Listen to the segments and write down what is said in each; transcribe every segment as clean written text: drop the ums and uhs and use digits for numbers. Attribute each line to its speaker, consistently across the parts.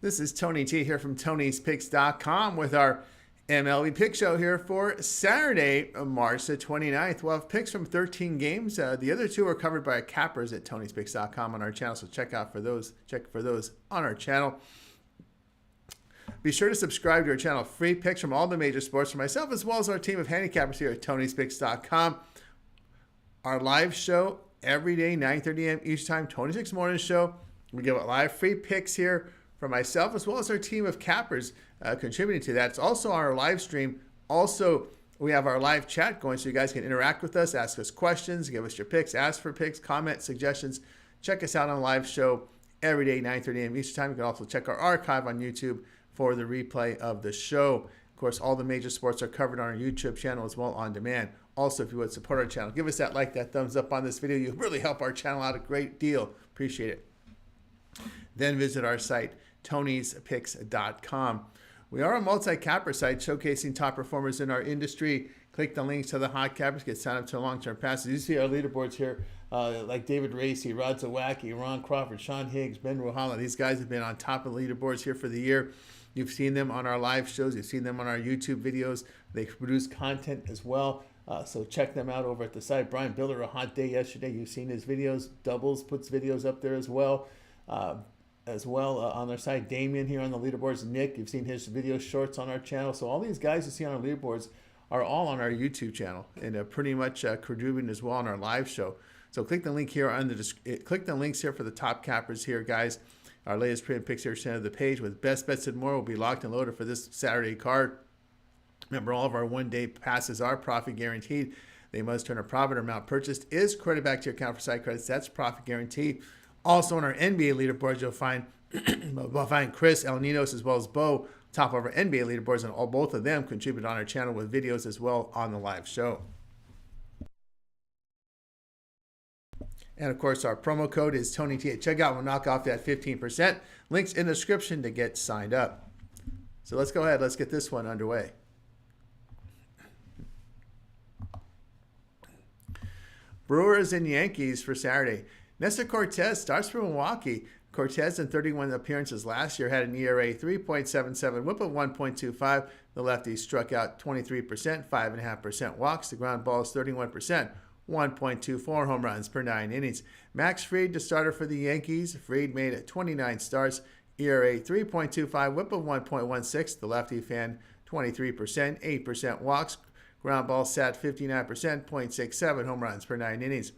Speaker 1: This is Tony T here from Tony'sPicks.com with our MLB Pick Show here for Saturday, March the 29th. We'll have picks from 13 games. The other two are covered by cappers at Tony'sPicks.com on our channel, so check for those on our channel. Be sure to subscribe to our channel. Free picks from all the major sports for myself as well as our team of handicappers here at Tony'sPicks.com. Our live show every day, 9:30 a.m. each time, Tony's Picks Morning Show. We give out live free picks here for myself as well as our team of cappers contributing to that. It's also our live stream. Also, we have our live chat going so you guys can interact with us, ask us questions, give us your picks, ask for picks, comment, suggestions. Check us out on a live show every day, 9:30 a.m. each time. You can also check our archive on YouTube for the replay of the show. Of course, all the major sports are covered on our YouTube channel as well on demand. Also, if you would support our channel, give us that like, that thumbs up on this video. You really help our channel out a great deal. Appreciate it. Then visit our site, Tony'sPicks.com. We are a multi-capper site showcasing top performers in our industry. Click the links to the hot cappers, get signed up to long-term passes. You see our leaderboards here, like David Racy, Rod Zawacki, Ron Crawford, Sean Higgs, Ben Ruhala. These guys have been on top of the leaderboards here for the year. You've seen them on our live shows. You've seen them on our YouTube videos. They produce content as well. So check them out over at the site. Brian Biller, a hot day yesterday. You've seen his videos. Doubles puts videos up there as well. On their site. Damien here on the leaderboards. Nick, you've seen his video shorts on our channel. So all these guys you see on our leaderboards are all on our YouTube channel and pretty much contributing as well on our live show. So click the link here click the links here for the top cappers here, guys. Our latest printed picks here center of the page with best bets and more will be locked and loaded for this Saturday card. Remember, all of our one-day passes are profit guaranteed. They must turn a profit or amount purchased is credited back to your account for site credits. That's profit guarantee. Also on our NBA leaderboards, you'll find Chris, El Ninos, as well as Bo, top of our NBA leaderboards, and both of them contribute on our channel with videos as well on the live show. And of course, our promo code is TonyT at checkout. We'll knock off that 15%. Links in the description to get signed up. So let's go ahead. Let's get this one underway. Brewers and Yankees for Saturday. Nestor Cortez starts for Milwaukee. Cortez in 31 appearances last year had an ERA 3.77, whip of 1.25. The lefty struck out 23%, 5.5% walks. The ground ball is 31%, 1.24 home runs per 9 innings. Max Fried, the starter for the Yankees. Fried made 29 starts, ERA 3.25, whip of 1.16. The lefty fan 23%, 8% walks. Ground ball sat 59%, 0.67 home runs per 9 innings.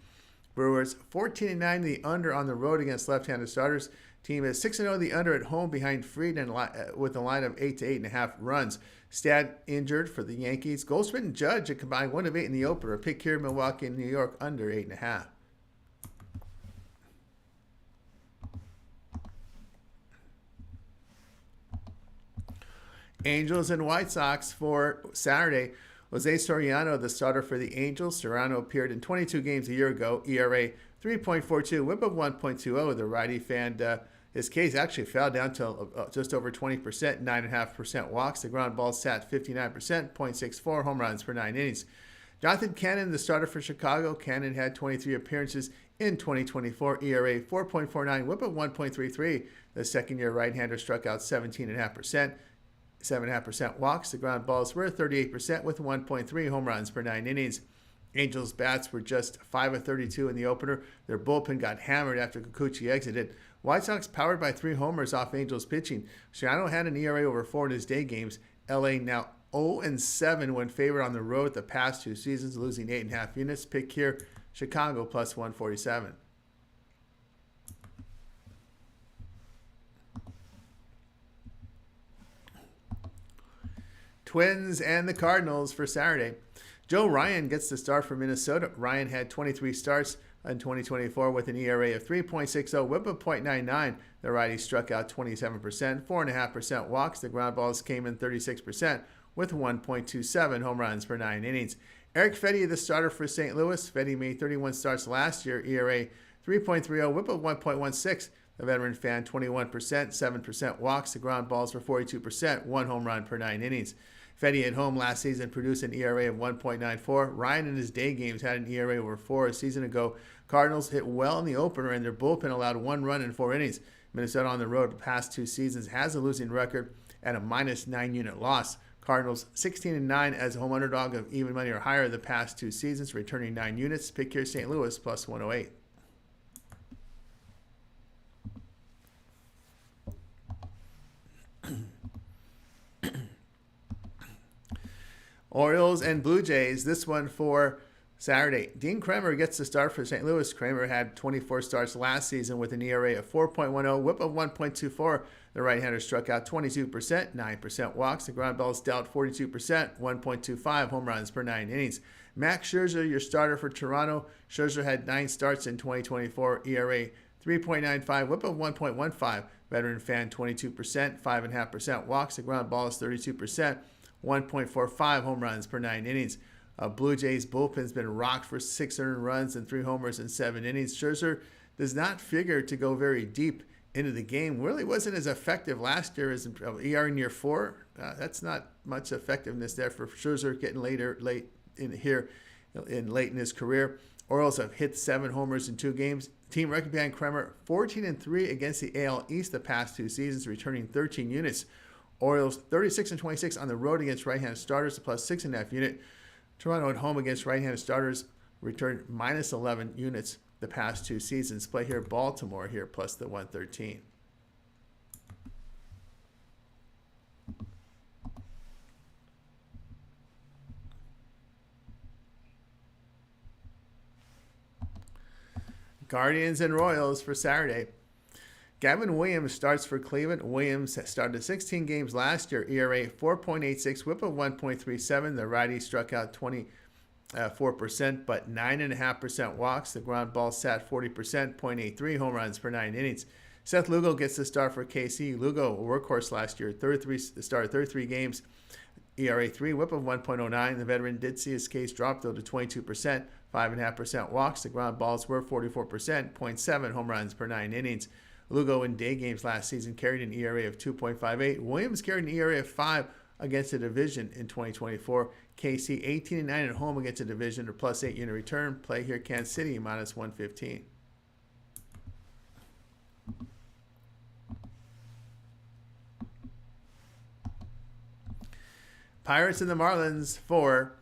Speaker 1: Brewers 14-9 the under on the road against left-handed starters. Team is 6-0 the under at home behind Fried and with a line of 8 to 8.5 runs. Stad injured for the Yankees. Goldschmidt and Judge a combined 1 of 8 in the opener. Pick here Milwaukee and New York under 8.5. Angels and White Sox for Saturday. Jose Soriano, the starter for the Angels. Soriano appeared in 22 games a year ago. ERA 3.42, whip of 1.20. The righty fan, his case actually fell down to just over 20%, 9.5% walks. The ground ball sat 59%, 0.64 home runs per 9 innings. Jonathan Cannon, the starter for Chicago. Cannon had 23 appearances in 2024. ERA 4.49, whip of 1.33. The second-year right-hander struck out 17.5%. 7.5% walks. The ground balls were 38% with 1.3 home runs per 9 innings. Angels bats were just 5 of 32 in the opener. Their bullpen got hammered after Kikuchi exited. White Sox powered by 3 homers off Angels pitching. Soriano had an ERA over 4 in his day games. LA now 0-7 when favored on the road the past 2 seasons, losing 8.5 units. Pick here, Chicago plus 147. Twins and the Cardinals for Saturday. Joe Ryan gets the start for Minnesota. Ryan had 23 starts in 2024 with an ERA of 3.60, whip of 0.99. The righty struck out 27%, 4.5% walks. The ground balls came in 36% with 1.27 home runs per 9 innings. Eric Fedde, the starter for St. Louis. Fedde made 31 starts last year, ERA 3.30, whip of 1.16. The veteran fan 21%, 7% walks. The ground balls were 42%, 1 home run per 9 innings. Fedde at home last season produced an ERA of 1.94. Ryan in his day games had an ERA over 4 a season ago. Cardinals hit well in the opener, and their bullpen allowed 1 run in 4 innings. Minnesota on the road the past 2 seasons has a losing record at a minus 9-unit loss. Cardinals 16-9 as a home underdog of even money or higher the past 2 seasons, returning 9 units. Pick here St. Louis plus 108. Orioles and Blue Jays, this one for Saturday. Dean Kremer gets the start for St. Louis. Kremer had 24 starts last season with an ERA of 4.10, whip of 1.24. The right-hander struck out 22%, 9% walks. The ground balls dealt 42%, 1.25 home runs per 9 innings. Max Scherzer, your starter for Toronto. Scherzer had 9 starts in 2024, ERA 3.95, whip of 1.15. Veteran fan 22%, 5.5% walks. The ground ball is 32%, 1.45 home runs per 9 innings. Blue Jays bullpen's been rocked for 6 earned runs and 3 homers in 7 innings. Scherzer does not figure to go very deep into the game. Really wasn't as effective last year as ER in year 4. That's not much effectiveness there for Scherzer getting late in his career. Orioles have hit 7 homers in 2 games. Team record behind Kremer 14-3 against the AL East the past 2 seasons, returning 13 units. Orioles 36-26 on the road against right-handed starters, plus 6.5 unit. Toronto at home against right-handed starters returned minus 11 units the past 2 seasons. Play here Baltimore here plus the 113. Guardians and Royals for Saturday. Gavin Williams starts for Cleveland. Williams started 16 games last year, ERA 4.86, whip of 1.37. The righty struck out 24%, but 9.5% walks. The ground ball sat 40%, 0.83 home runs per 9 innings. Seth Lugo gets the start for KC. Lugo, a workhorse last year, started 33 games, ERA 3, whip of 1.09. The veteran did see his case drop, though, to 22%, 5.5% walks. The ground balls were 44%, 0.7 home runs per 9 innings. Lugo in day games last season carried an ERA of 2.58. Williams carried an ERA of 5 against the division in 2024. KC 18-9 at home against the division, or plus 8 unit return. Play here Kansas City minus 115. Pirates and the Marlins for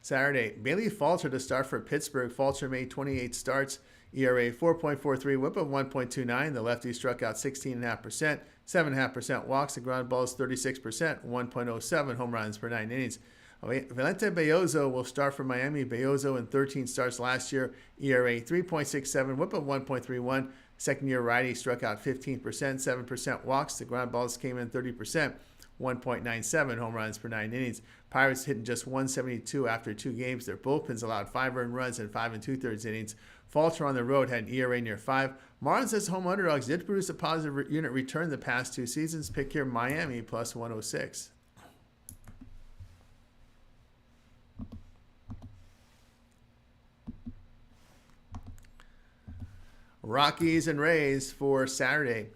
Speaker 1: Saturday. Bailey Falter to start for Pittsburgh. Falter made 28 starts, ERA 4.43, whip of 1.29. The lefty struck out 16.5%, 7.5% walks. The ground balls 36%, 1.07 home runs per 9 innings. Valente Belloso will start for Miami. Belloso in 13 starts last year, ERA 3.67, whip of 1.31. Second-year righty struck out 15%, 7% walks. The ground balls came in 30%, 1.97 home runs per 9 innings. Pirates hitting just 172 after 2 games. Their bullpens allowed 5 earned runs in 5 2/3 innings. Falter on the road had an ERA near 5. Marlins as home underdogs did produce a positive unit return the past 2 seasons. Pick here Miami plus 106. Rockies and Rays for Saturday.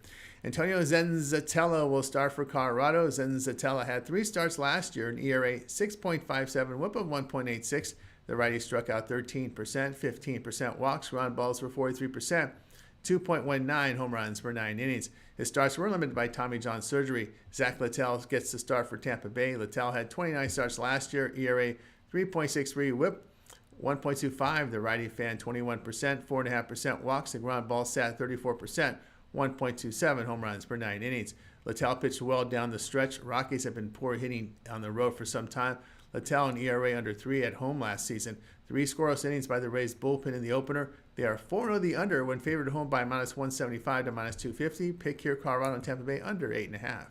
Speaker 1: Antonio Zenzatella will start for Colorado. Zenzatella had 3 starts last year, an ERA 6.57, whip of 1.86. The righty struck out 13%, 15% walks. Ground balls were 43%, 2.19 home runs per 9 innings. His starts were limited by Tommy John surgery. Zach Littell gets the start for Tampa Bay. Littell had 29 starts last year, ERA 3.63, whip 1.25. The righty fan 21%, 4.5% walks. The ground ball sat 34%, 1.27 home runs per 9 innings. Littell pitched well down the stretch. Rockies have been poor hitting on the road for some time. Littell an ERA under 3 at home last season. 3 scoreless innings by the Rays bullpen in the opener. They are 4-0 the under when favored at home by minus 175 to minus 250. Pick here Colorado and Tampa Bay under 8.5.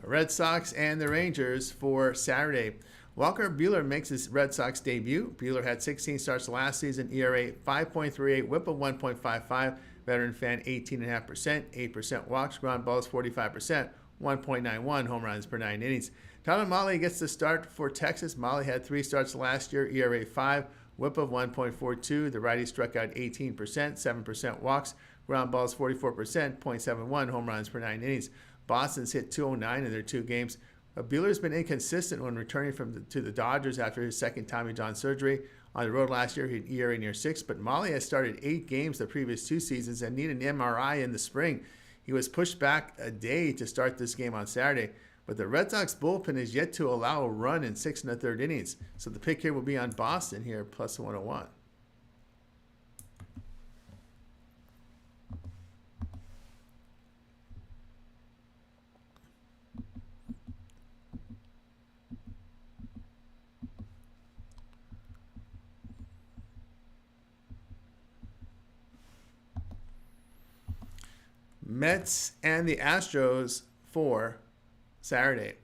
Speaker 1: Red Sox and the Rangers for Saturday. Walker Buehler makes his Red Sox debut. Buehler had 16 starts last season, ERA 5.38, whip of 1.55. Veteran fan 18.5%, 8% walks. Ground balls 45%, 1.91 home runs per 9 innings. Tyler Mahle gets the start for Texas. Mahle had 3 starts last year, ERA 5, whip of 1.42. The righty struck out 18%, 7% walks. Ground balls 44%, 0.71 home runs per 9 innings. Boston's hit 209 in their 2 games. Buehler's been inconsistent when returning to the Dodgers after his second Tommy John surgery. On the road last year, he had ERA near 6, but Molly has started 8 games the previous 2 seasons and needed an MRI in the spring. He was pushed back a day to start this game on Saturday, but the Red Sox bullpen is yet to allow a run in 6 1/3 innings. So the pick here will be on Boston here, plus 101. Mets and the Astros for Saturday.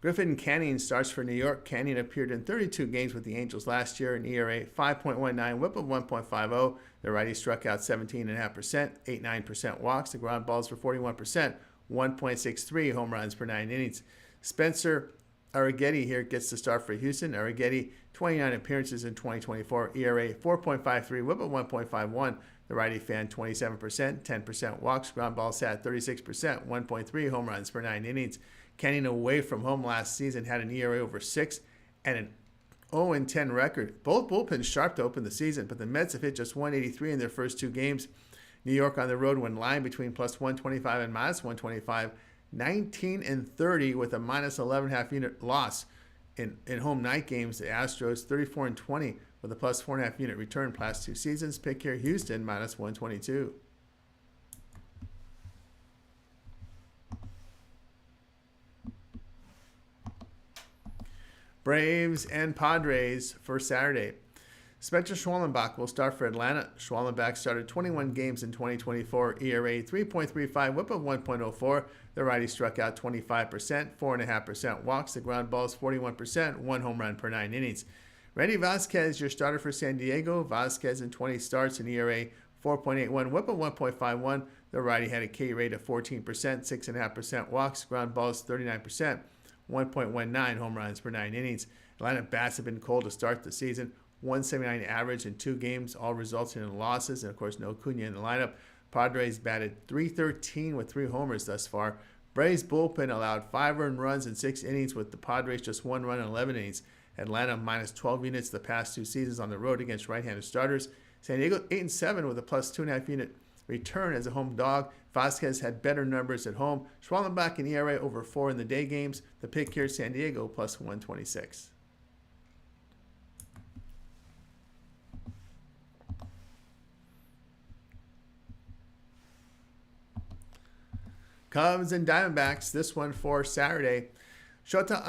Speaker 1: Griffin Canning starts for New York. Canning appeared in 32 games with the Angels last year, an ERA 5.19, whip of 1.50. The righty struck out 17.5%, 89% walks. The ground balls for 41%, 1.63 home runs per 9 innings. Spencer Arrighetti here gets the start for Houston. Arrighetti, 29 appearances in 2024, ERA 4.53, whip of 1.51. The righty fan, 27%, 10% walks. Ground ball sat 36%, 1.3 home runs per 9 innings. Canning away from home last season had an ERA over 6 and an 0-10 record. Both bullpens sharp to open the season, but the Mets have hit just 183 in their first 2 games. New York on the road went line between plus 125 and minus 125, 19-30 with a minus 11.5 unit loss. In home night games, the Astros 34-20 with a plus 4.5 unit return past 2 seasons. Pick here, Houston minus 122. Braves and Padres for Saturday. Spencer Schwallenbach will start for Atlanta. Schwallenbach started 21 games in 2024, ERA 3.35, whip of 1.04. The righty struck out 25%, 4.5% walks. The ground balls 41%, 1 home run per 9 innings. Randy Vasquez, your starter for San Diego. Vasquez in 20 starts, an ERA 4.81, whip of 1.51. The righty had a K rate of 14%, 6.5% walks. Ground balls 39%, 1.19 home runs per 9 innings. Atlanta bats have been cold to start the season. 179 average in 2 games, all resulting in losses, and of course no Cunha in the lineup. Padres batted .313 with 3 homers thus far. Braves bullpen allowed 5 earned runs in 6 innings, with the Padres just 1 run in 11 innings. Atlanta minus 12 units the past 2 seasons on the road against right-handed starters. San Diego 8-7 with a plus 2.5 unit return as a home dog. Vasquez had better numbers at home. Schwallenbach and ERA over 4 in the day games. The pick here, San Diego plus 126. Cubs and Diamondbacks, this one for Saturday. Shota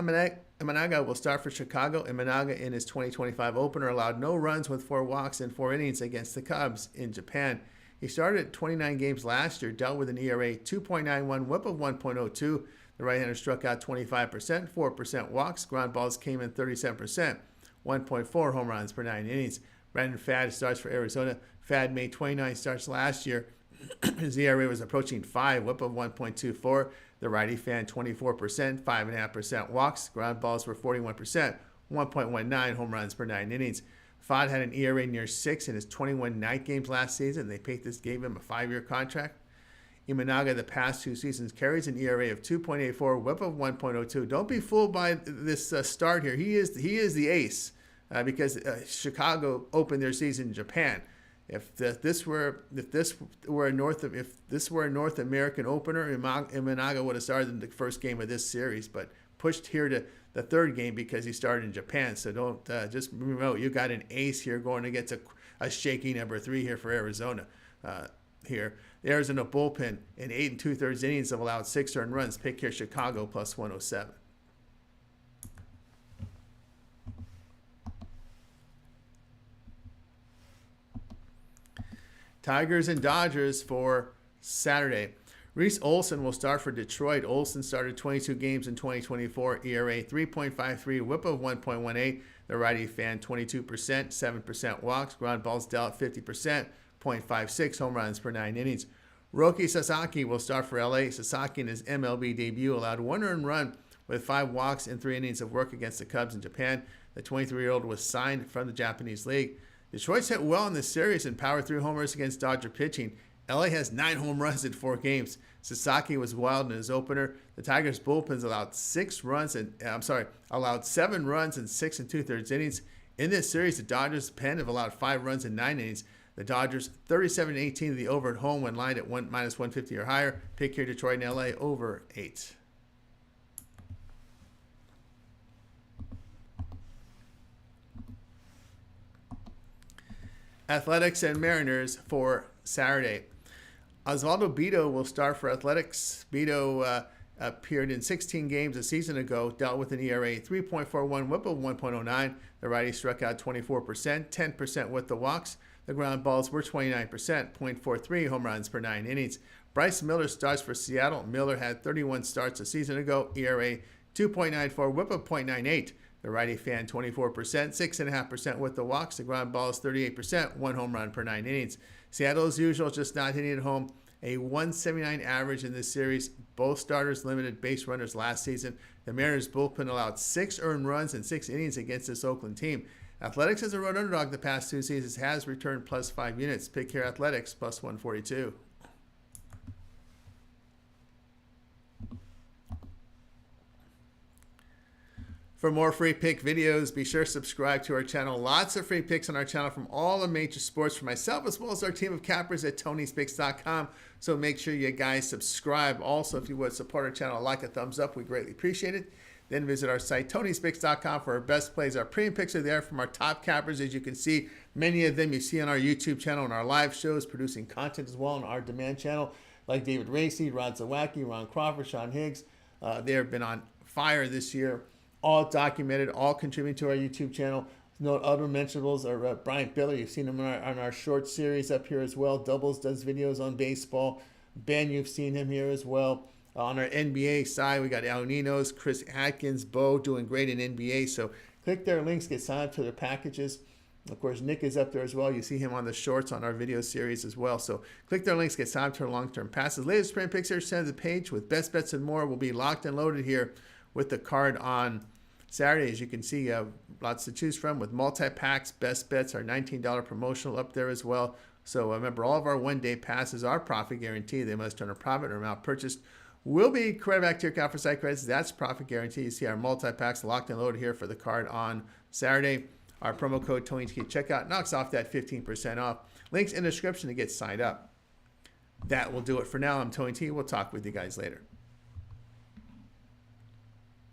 Speaker 1: Imanaga will start for Chicago. Imanaga in his 2025 opener allowed no runs with 4 walks in 4 innings against the Cubs in Japan. He started 29 games last year, dealt with an ERA 2.91, whip of 1.02. The right-hander struck out 25%, 4% walks. Ground balls came in 37%, 1.4 home runs per 9 innings. Brandon Pfaadt starts for Arizona. Pfaadt made 29 starts last year. His ERA was approaching 5, whip of 1.24. The righty fan 24%, 5.5% walks. Ground balls were 41%, 1.19 home runs per 9 innings. Pfaadt had an ERA near 6 in his 21 night games last season. Gave him a 5-year contract. Imanaga the past 2 seasons carries an ERA of 2.84, whip of 1.02. Don't be fooled by this start here. He is the ace because Chicago opened their season in Japan. If this were a North American opener, Imanaga would have started in the first game of this series, but pushed here to the 3rd game because he started in Japan. So don't just remember, you got an ace here going against a shaky number 3 here for Arizona. Here, the Arizona bullpen in 8 2/3 innings have allowed 6 earned runs. Pick here, Chicago plus 107. Tigers and Dodgers for Saturday. Reese Olson will start for Detroit. Olson started 22 games in 2024, ERA 3.53, whip of 1.18. The righty fan 22%, 7% walks. Ground balls dealt 50%, 0.56 home runs per 9 innings. Roki Sasaki will start for LA. Sasaki in his MLB debut allowed 1 earned run with 5 walks in 3 innings of work against the Cubs in Japan. The 23-year-old was signed from the Japanese League. Detroit's hit well in this series and powered through homers against Dodger pitching. LA has 9 home runs in 4 games. Sasaki was wild in his opener. The Tigers bullpens allowed 7 runs in 6 2/3 innings. In this series, the Dodgers pen have allowed 5 runs in 9 innings. The Dodgers 37-18 to the over at home when lined at -150 or higher. Pick here Detroit and LA over 8. Athletics and Mariners for Saturday. Osvaldo Bido will start for Athletics. Bido appeared in 16 games a season ago, dealt with an ERA 3.41, whip of 1.09. The righty struck out 24%, 10% with the walks. The ground balls were 29%, 0.43 home runs per 9 innings. Bryce Miller starts for Seattle. Miller had 31 starts a season ago, ERA 2.94, whip of 0.98. The righty fan 24%, 6.5% with the walks. The ground balls 38%, 1 home run per 9 innings. Seattle, as usual, just not hitting at home. A 179 average in this series. Both starters limited base runners last season. The Mariners bullpen allowed 6 earned runs in 6 innings against this Oakland team. Athletics as a road underdog the past 2 seasons has returned +5 units. Pick here Athletics +142. For more free pick videos, be sure to subscribe to our channel. Lots of free picks on our channel from all the major sports for myself as well as our team of cappers at Tony'sPicks.com. So make sure you guys subscribe. Also, if you would support our channel, like a thumbs up. We greatly appreciate it. Then visit our site, Tony'sPicks.com, for our best plays. Our premium picks are there from our top cappers. As you can see, many of them you see on our YouTube channel and our live shows, producing content as well on our demand channel, like David Racy, Rod Zawacki, Ron Crawford, Sean Higgs. They have been on fire this year. All documented, all contributing to our YouTube channel. No other mentionables are Brian Biller. You've seen him on our short series up here as well. Doubles does videos on baseball. Ben, you've seen him here as well. On our NBA side, we got Al Ninos, Chris Atkins, Bo doing great in NBA. So click their links, get signed up to their packages. Of course, Nick is up there as well. You see him on the shorts on our video series as well. So click their links, get signed up to our long-term passes. Latest print picks here, send the page with best bets and more will be locked and loaded here with the card on Saturday. As you can see, lots to choose from with multi-packs. Best bets, our $19 promotional up there as well. So remember, all of our one-day passes are profit guaranteed. They must turn a profit or amount purchased will be credit back to your account for site credits. That's profit guarantee. You see our multi-packs locked and loaded here for the card on Saturday. Our promo code TonyT at checkout knocks off that 15% off. Links in the description to get signed up. That will do it for now. I'm Tony T. We'll talk with you guys later.